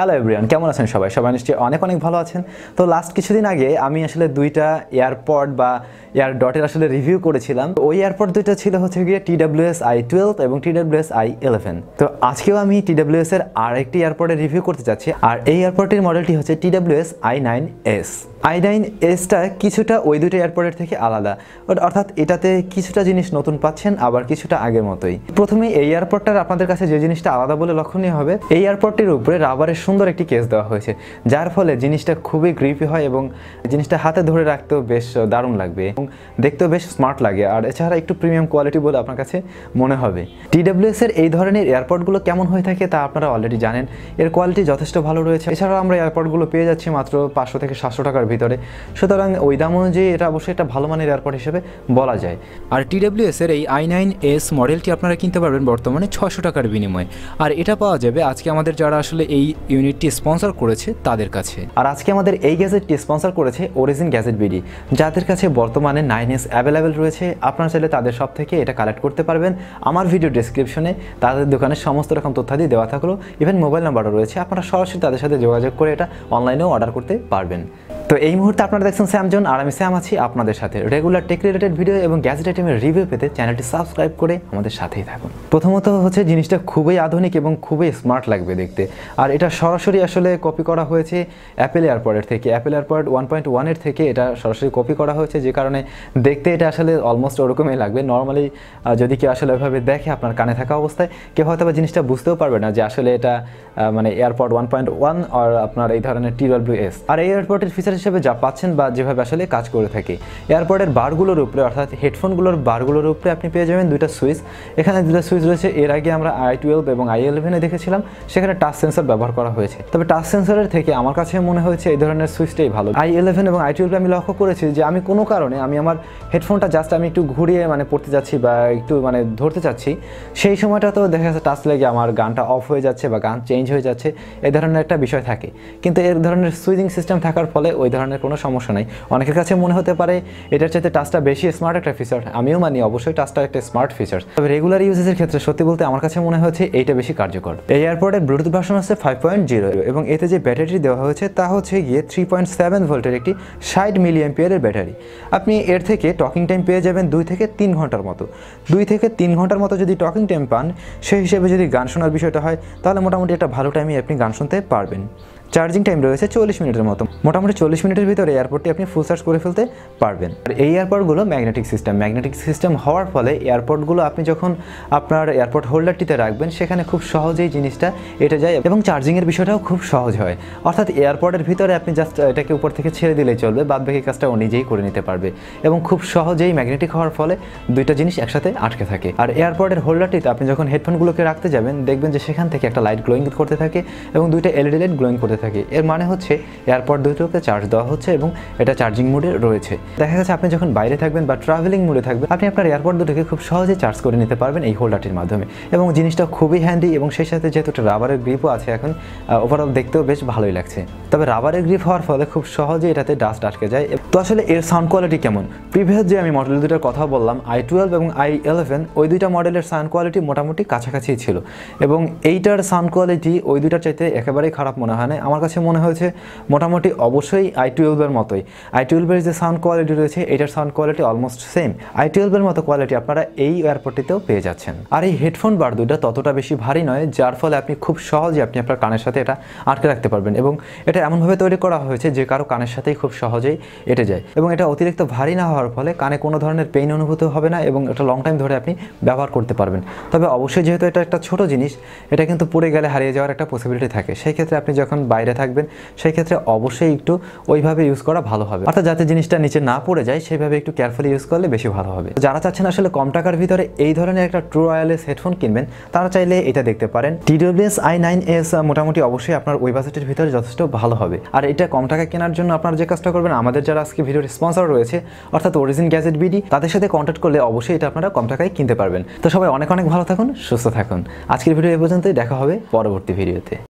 Hello everyone, কেমন আছেন সবাই? সবাই নিশ্চয়ই অনেক অনেক ভালো আছেন। তো লাস্ট কিছুদিন আগে আমি আসলে দুইটা এয়ারপড বা এয়ার ডটের আসলে রিভিউ করেছিলাম। ওই এয়ারপড দুইটা ছিল হচ্ছে গিয়ে TWS i12 এবং TWS i11। তো আজকেও আমি TWS এর আরেকটি এয়ারপডের রিভিউ করতে যাচ্ছি, আর এই এয়ারপডটির মডেলটি হচ্ছে TWS i9s। i9sটা কিছুটা ওই দুটো এয়ারপডের থেকে আলাদা, অর্থাৎ এটাতে কিছুটা জিনিস নতুন পাচ্ছেন, আবার কিছুটা আগের মতোই। প্রথমে এই এয়ারপডটার আপনাদের কাছে যে জিনিসটা আলাদা বলে লক্ষণীয় হবে, এই এয়ারপডটির উপরে রাবারের সুন্দর একটি কেস দেওয়া হয়েছে, যার ফলে জিনিসটা খুবই গ্রিপি হয় এবং জিনিসটা হাতে ধরে রাখতেও বেশ দারুণ লাগবে এবং দেখতেও বেশ স্মার্ট লাগে। আর এছাড়া একটু প্রিমিয়াম কোয়ালিটি বলে আপনার কাছে মনে হবে। TWS এর এই ধরনের এয়ারপডগুলো কেমন হয়ে থাকে তা আপনারা অলরেডি জানেন। এর কোয়ালিটি যথেষ্ট ভালো রয়েছে। এছাড়াও আমরা এয়ারপডগুলো পেয়ে যাচ্ছি মাত্র 500 থেকে 700 টাকার ভিতরে, সুতরাং ওই দাম অনুযায়ী এটা অবশ্যই একটা ভালো মানের এয়ারপড হিসেবে বলা যায়। আর TWS এর এই i9s মডেলটি আপনারা কিনতে পারবেন বর্তমানে 600 টাকার বিনিময়ে, আর এটা পাওয়া যাবে আজকে আমাদের যারা আসলে এই ইউনিটটি স্পন্সর করেছে তাদের কাছে। আর আজকে আমাদের এই গ্যাজেটটি স্পন্সর করেছে অরিজিন গ্যাজেট বিডি, যাদের কাছে বর্তমানে 9s অ্যাভেলেবেল রয়েছে। আপনারা চাইলে তাদের সব থেকে এটা কালেক্ট করতে পারবেন। আমার ভিডিও ডেসক্রিপশনে তাদের দোকানের সমস্ত রকম তথ্যাদি দেওয়া থাকলো, ইভেন মোবাইল নাম্বারও রয়েছে। আপনারা সরাসরি তাদের সাথে যোগাযোগ করে এটা অনলাইনেও অর্ডার করতে পারবেন। তো এই মুহূর্তে আপনারা দেখছেন SamZone, আর আমি স্যাম আছি আপনাদের সাথে। রেগুলার টেক রিলেটেড ভিডিও এবং গ্যাজেট আইটেমের রিভিউ পেতে চ্যানেলটি সাবস্ক্রাইব করে আমাদের সাথেই থাকুন। প্রথমত হচ্ছে জিনিসটা খুবই আধুনিক এবং খুবই স্মার্ট লাগবে দেখতে, আর এটা সরাসরি আসলে কপি করা হয়েছে অ্যাপেল এয়ারপডের থেকে। অ্যাপেল এয়ারপড 1.1 এর থেকে এটা সরাসরি কপি করা হয়েছে, যে কারণে দেখতে এটা আসলে অলমোস্ট ওরকমই লাগবে। নর্মালি যদি কেউ আসলে ওইভাবে দেখে আপনার কানে থাকা অবস্থায়, কেউ হয়তো জিনিসটা বুঝতেও পারবে না যে আসলে এটা মানে এয়ারপড 1.1 আর আপনার এই ধরনের TWS। আর এই এয়ারপডের ফিচার হিসেবে যা পাচ্ছেন বা যেভাবে আসলে কাজ করে থাকে, এয়ারপডের বারগুলোর উপরে অর্থাৎ হেডফোনগুলোর বারগুলোর উপরে আপনি পেয়ে যাবেন দুইটা সুইচ। এখানে দুটো সুইচ রয়েছে। এর আগে আমরা i12 এবং i11 দেখেছিলাম, সেখানে টাচ সেন্সর ব্যবহার করা হয়েছে। তবে টাচ সেন্সরের থেকে আমার কাছে মনে হয়েছে এই ধরনের সুইচটাই ভালো। i11 এবং i12 আমি লক্ষ্য করেছি যে আমি কোনো কারণে আমি আমার হেডফোনটা জাস্ট আমি একটু ঘুরিয়ে পড়তে যাচ্ছি বা একটু ধরতে চাচ্ছি, সেই সময়টা তো দেখা যাচ্ছে টাচ লেগে আমার গানটা অফ হয়ে যাচ্ছে বা গান চেঞ্জ হয়ে যাচ্ছে, এই ধরনের একটা বিষয় থাকে। কিন্তু এর ধরনের সুইচিং সিস্টেম থাকার ফলে ওই ধরনের কোনো সমস্যা নাই। অনেকের কাছে মনে হতে পারে এটার চাইতে টাচটা বেশি স্মার্ট একটা ফিচার। আমিও মানি অবশ্যই টাচটা একটা স্মার্ট ফিচার, তবে রেগুলার ইউজেসের ক্ষেত্রে সত্যি বলতে আমার কাছে মনে হচ্ছে এইটা বেশি কার্যকর। এই এয়ারপডের ব্লুটুথ ভার্সন হচ্ছে 5.0 এবং এতে যে ব্যাটারি দেওয়া হয়েছে তা হচ্ছে গিয়ে 3.7 ভোল্টের একটি 60 মিলিঅ্যাম্পিয়ারের ব্যাটারি। আপনি এর থেকে টকিং টাইম পেয়ে যাবেন 2 থেকে 3 ঘন্টার মতো। 2 থেকে 3 ঘন্টার মতো যদি টকিং টাইম পান, সেই হিসেবে যদি গান শোনার বিষয়টা হয়, তাহলে মোটামুটি একটা ভালো টাইমে আপনি গান শুনতে পারবেন। চার্জিং টাইম রয়েছে 40 মিনিটের মতো। মোটামুটি 40 মিনিটের ভিতরে এয়ারপডটি আপনি ফুল চার্জ করে ফেলতে পারবেন। আর এই এয়ারপডগুলো ম্যাগনেটিক সিস্টেম হওয়ার ফলে এয়ারপডগুলো আপনি যখন আপনার এয়ারপড হোল্ডারটিতে রাখবেন, সেখানে খুব সহজেই জিনিসটা এটা যায় এবং চার্জিংয়ের বিষয়টাও খুব সহজ হয়। অর্থাৎ এয়ারপডের ভিতরে আপনি জাস্ট এটাকে উপর থেকে ছেড়ে দিলেই চলবে, বাদবাকি কাজটা ও নিজেই করে নিতে পারবে এবং খুব সহজেই ম্যাগনেটিক হওয়ার ফলে দুইটা জিনিস একসাথে আটকে থাকে। আর এয়ারপডের হোল্ডারটিতে আপনি যখন হেডফোনগুলোকে রাখতে যাবেন, দেখবেন যে সেখান থেকে একটা লাইট গ্লোয়িং করতে থাকে এবং দুইটা LED লাইট গ্লোয়িং করতে থাকে। এর মানে হচ্ছে এয়ারপড দুটোকে চার্জ দেওয়া হচ্ছে এবং এটা চার্জিং মোডে রয়েছে। দেখা যাচ্ছে আপনি যখন বাইরে থাকবেন বা ট্রাভেলিং মোডে থাকবেন, আপনি আপনার এয়ারপড দুটোকে খুব সহজে চার্জ করে নিতে পারবেন এই হোল্ডারটির মাধ্যমে, এবং জিনিসটা খুবই হ্যান্ডি এবং সেই সাথে যেহেতু একটা রাবারের গ্রিপও আছে, এখন ওভারঅল দেখতেও বেশ ভালোই লাগছে। তবে রাবারের গ্রিপ হওয়ার ফলে খুব সহজে এটাতে ডাস্ট আটকে যায়। তো আসলে এর সাউন্ড কোয়ালিটি কেমন? প্রিভিয়াস যে আমি মডেল দুটোর কথা বললাম, i12 এবং i11, ওই দুইটা মডেলের সাউন্ড কোয়ালিটি মোটামুটি কাছাকাছি ছিল এবং এইটার সাউন্ড কোয়ালিটি ওই দুইটার চাইতে একেবারেই খারাপ মনে হয় না। আমার কাছে মনে হয়েছে মোটামুটি অবশ্যই i12 এর মতোই। i12 এর যে সাউন্ড কোয়ালিটি রয়েছে, এটার sound quality almost same. i12 এর মতো কোয়ালিটি আপনারা এই এয়ারপডটিতেও পেয়ে যাচ্ছেন। আর এই হেডফোন বার দুটো ততটা বেশি ভারী নয়, যার ফলে আপনি খুব সহজে আপনি আপনার কানের সাথে এটা আটকে রাখতে পারবেন এবং এটা এমনভাবে তৈরি করা হয়েছে যে কারো কানের সাথেই খুব সহজেই এটে যায় এবং এটা অতিরিক্ত ভারী না হওয়ার ফলে কানে কোনো ধরনের পেইন অনুভূত হবে না এবং এটা লং টাইম ধরে আপনি ব্যবহার করতে পারবেন। তবে অবশ্যই যেহেতু এটা একটা ছোট জিনিস, এটা কিন্তু পড়ে গেলে হারিয়ে যাওয়ার একটা পসিবিলিটি থাকে। সেই ক্ষেত্রে আপনি যখন বাইরে থাকবেন, সেই ক্ষেত্রে অবশ্যই একটু ওইভাবে ইউজ করা ভালো হবে, অর্থাৎ যাতে জিনিসটা নিচে না পড়ে যায় সেইভাবে একটু কেয়ারফুলি ইউজ করলে বেশি ভালো হবে। যারা চাচ্ছেন আসলে কম টাকার ভিতরে এই ধরনের একটা ট্রু ওয়্যারলেস হেডফোন কিনবেন, তারা চাইলে এটা দেখতে পারেন। TWS i9s মোটামুটি অবশ্যই আপনার ওই বাজেটের ভিতরে যথেষ্ট ভালো হবে। আর এটা কম টাকা কেনার জন্য আপনারা যে কাজটা করবেন, আমাদের যারা আজকে ভিডিওর স্পন্সর রয়েছে অর্থাৎ অরিজিন গ্যাজেট বিডি, তাদের সাথে কন্ট্যাক্ট করলে অবশ্যই এটা আপনারা কম টাকায় কিনতে পারবেন। তো সবাই অনেক অনেক ভালো থাকুন, সুস্থ থাকুন। আজকের ভিডিও এই পর্যন্তই, দেখা হবে পরবর্তী ভিডিওতে।